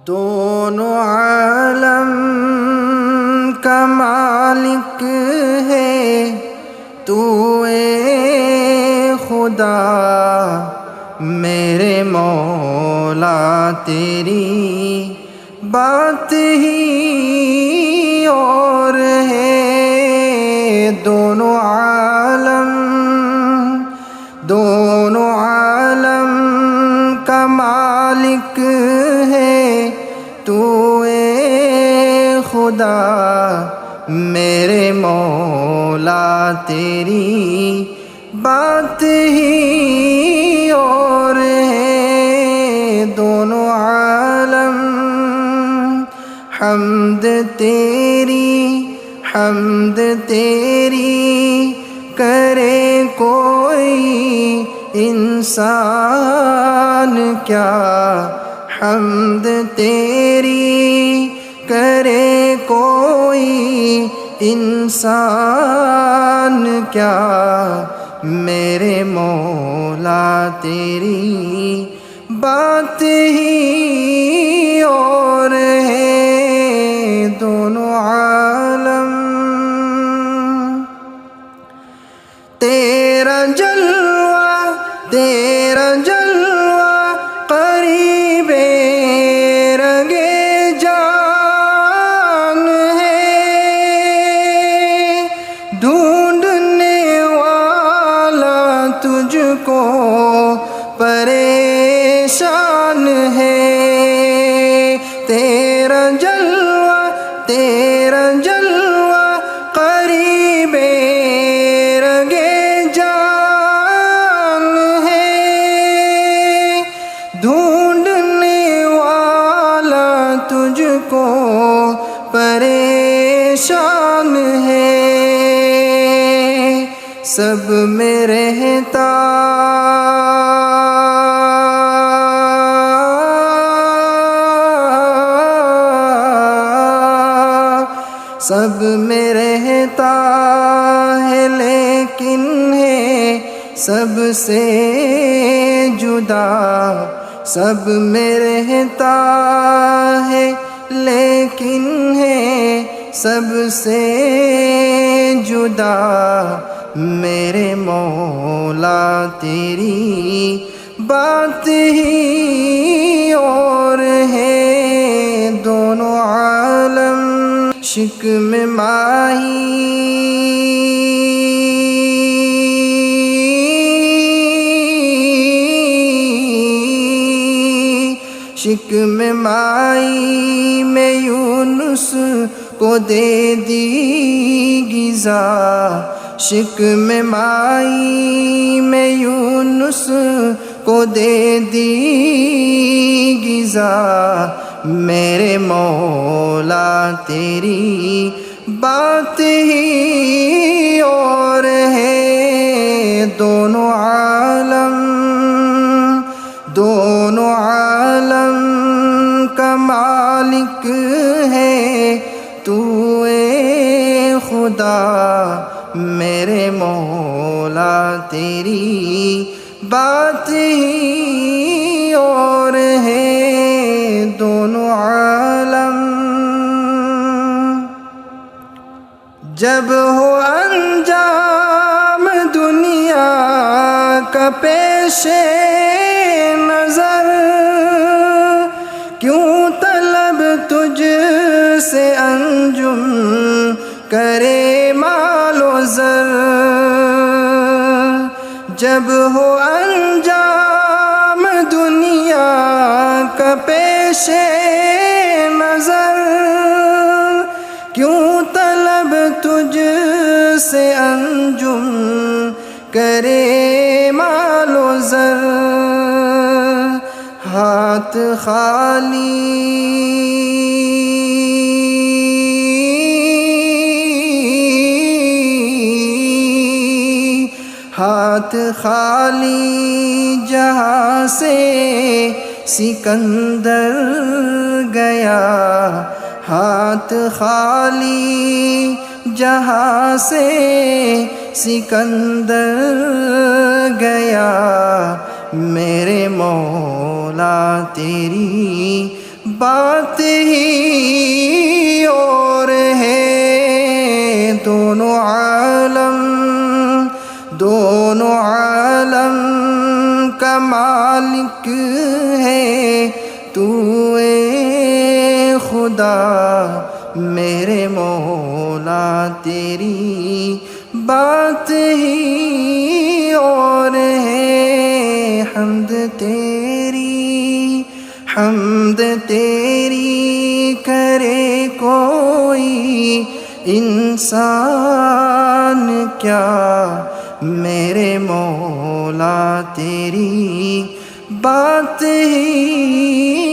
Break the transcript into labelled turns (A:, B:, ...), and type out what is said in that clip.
A: دونوں عالم کا مالک ہے تو اے خدا، میرے مولا تیری بات ہی اور ہے۔ دونوں عالم کا مالک ہے تو اے خدا، میرے مولا تیری بات ہی اور ہے۔ دونوں عالم حمد تیری کرے کوئی انسان کیا، حمد تیری کرے کوئی انسان کیا، میرے مولا تیری بات ہی اور ہے۔ دونوں عالم تیرا جلوہ قریب رگے جان ہے، ڈھونڈنے والا تجھ کو پریشان ہے۔ تیرا جلوہ قریب رگے جان ہے، ڈھونڈنے والا تجھ کو پریشان ہے۔ سب میں رہتا ہے لیکن ہے سب سے جدا، سب میں رہتا ہے لیکن ہے سب سے جدا، میرے مولا تیری بات ہی اور ہے۔ دونوں عالم شکم مائی میں یونس کو دے دی غذا، شکم مائی میں یونس کو دے دی غذا، میرے مولا تیری بات ہی اور ہے۔ دونوں عالم کا مالک ہے تو اے خدا، میرے مولا تیری بات ہی اور ہے۔ دونوں عالم جب ہو انجام دنیا کا پیش نظر، کیوں طلب تجھ سے انجم کرے مال و زر، جب ہو انجام دنیا کا پیش نظر، کیوں طلب تجھ سے انجم کرے مال و زر، ہاتھ خالی جہاں سے سکندر گیا، ہاتھ خالی جہاں سے سکندر گیا، میرے مولا تیری بات ہی اور ہے، دونوں عالم کا مالک ہے تو اے خدا میرے مولا، تیری بات ہی اور ہے۔ حمد تیری کرے کوئی انسان کیا، میرے مولا تیری بات ہی